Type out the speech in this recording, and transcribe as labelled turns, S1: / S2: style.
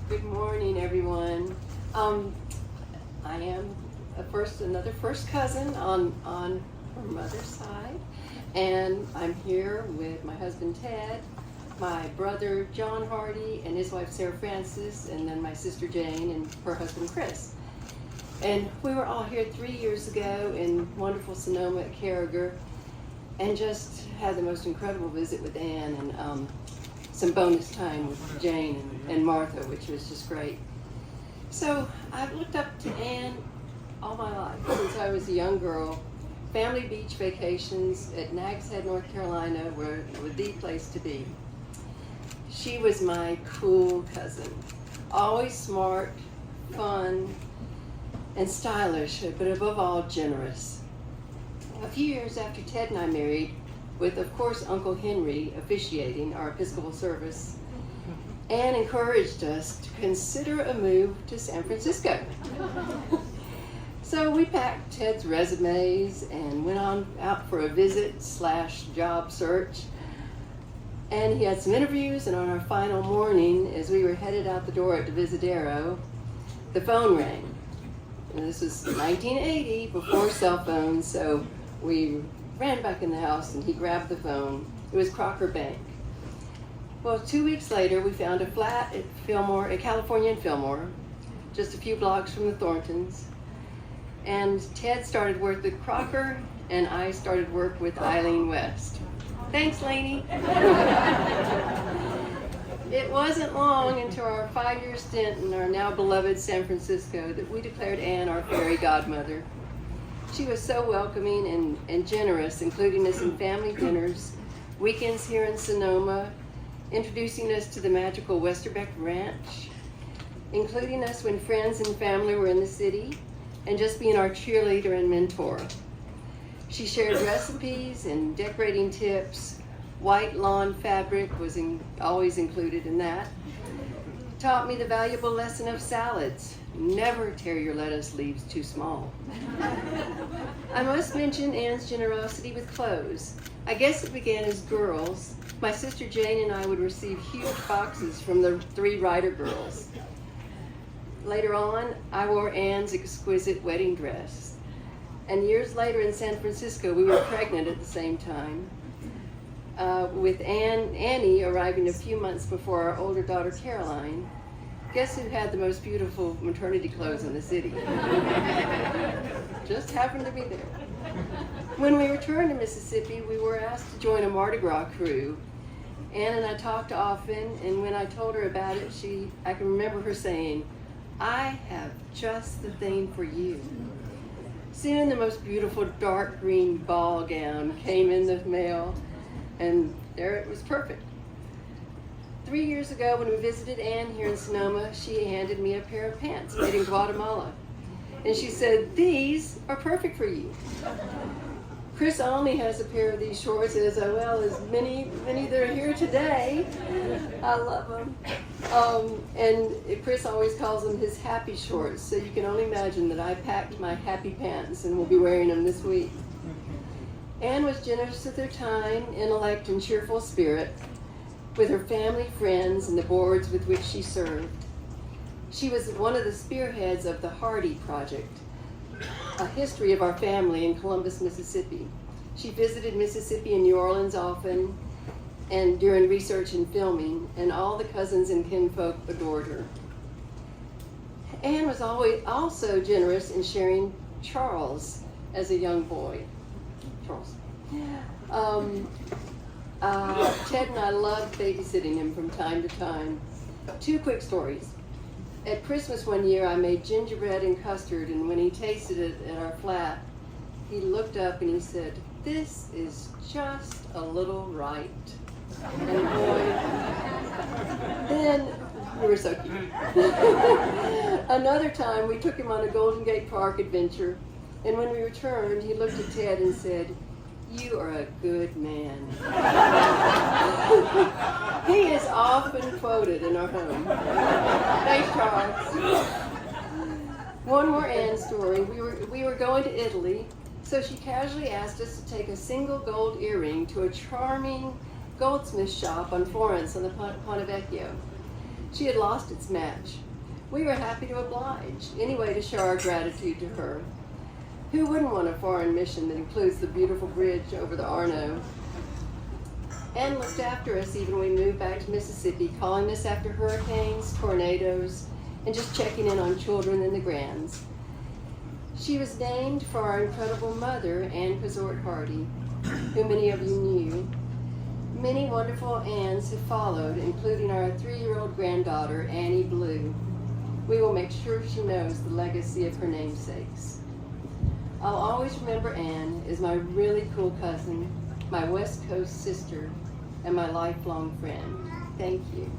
S1: Good morning, everyone. I am another first cousin on her mother's side, and I'm here with my husband Ted, my brother John Hardy, and his wife Sarah Francis, and then my sister Jane and her husband Chris. And we were all here 3 years ago in wonderful Sonoma at Carragher, and just had the most incredible visit with Anne and some bonus time with Jane and Martha, which was just great. So I've looked up to Anne all my life, since I was a young girl. Family beach vacations at Nags Head, North Carolina were the place to be. She was my cool cousin, always smart, fun, and stylish, but above all, generous. A few years after Ted and I married, with, of course, Uncle Henry officiating our Episcopal service, Anne encouraged us to consider a move to San Francisco. So we packed Ted's resumes and went out for a visit/job search. And he had some interviews, and on our final morning, as we were headed out the door at Divisadero, the phone rang. And this was 1980, before cell phones, so we ran back in the house and he grabbed the phone. It was Crocker Bank. Well, 2 weeks later, we found a flat at Fillmore, at California and Fillmore, just a few blocks from the Thorntons. And Ted started work with Crocker, and I started work with Eileen West. Thanks, Lainey. It wasn't long into our 5-year stint in our now beloved San Francisco that we declared Anne our fairy godmother. She was so welcoming and generous, including us in family dinners, weekends here in Sonoma, introducing us to the magical Westerbeck Ranch, including us when friends and family were in the city, and just being our cheerleader and mentor. She shared recipes and decorating tips. White lawn fabric was always included in that. Taught me the valuable lesson of salads. Never tear your lettuce leaves too small. I must mention Anne's generosity with clothes. I guess it began as girls. My sister Jane and I would receive huge boxes from the 3 Ryder girls. Later on, I wore Anne's exquisite wedding dress. And years later in San Francisco, we were pregnant at the same time, with Annie arriving a few months before our older daughter Caroline. Guess who had the most beautiful maternity clothes in the city? Just happened to be there. When we returned to Mississippi, we were asked to join a Mardi Gras crew. Anne and I talked often, and when I told her about it, I can remember her saying, "I have just the thing for you." Soon the most beautiful dark green ball gown came in the mail, and there it was, perfect. 3 years ago, when we visited Anne here in Sonoma, she handed me a pair of pants made in Guatemala. And she said, "These are perfect for you." Chris only has a pair of these shorts, as well as many that are here today. I love them. And Chris always calls them his happy shorts, so you can only imagine that I packed my happy pants and will be wearing them this week. Anne was generous with her time, intellect, and cheerful spirit, with her family, friends, and the boards with which she served. She was one of the spearheads of the Hardy Project, a history of our family in Columbus, Mississippi. She visited Mississippi and New Orleans often, and during research and filming, and all the cousins and kinfolk adored her. Anne was always also generous in sharing Charles as a young boy. Charles. Ted and I loved babysitting him from time to time. 2 quick stories. At Christmas one year, I made gingerbread and custard, and when he tasted it at our flat, he looked up and he said, "This is just a little right." And boy, then we were so cute. Another time, we took him on a Golden Gate Park adventure, and when we returned, he looked at Ted and said, "You are a good man." He is often quoted in our home. Thanks, Charles. One more Anne story. We were going to Italy, so she casually asked us to take a single gold earring to a charming goldsmith shop on Florence on the Ponte Vecchio. She had lost its match. We were happy to oblige, anyway, to show our gratitude to her. Who wouldn't want a foreign mission that includes the beautiful bridge over the Arno? Anne looked after us even when we moved back to Mississippi, calling us after hurricanes, tornadoes, and just checking in on children and the grands. She was named for our incredible mother, Anne Hardy, who many of you knew. Many wonderful Annes have followed, including our 3-year-old granddaughter, Annie Blue. We will make sure she knows the legacy of her namesakes. I'll always remember Anne as my really cool cousin, my West Coast sister, and my lifelong friend. Thank you.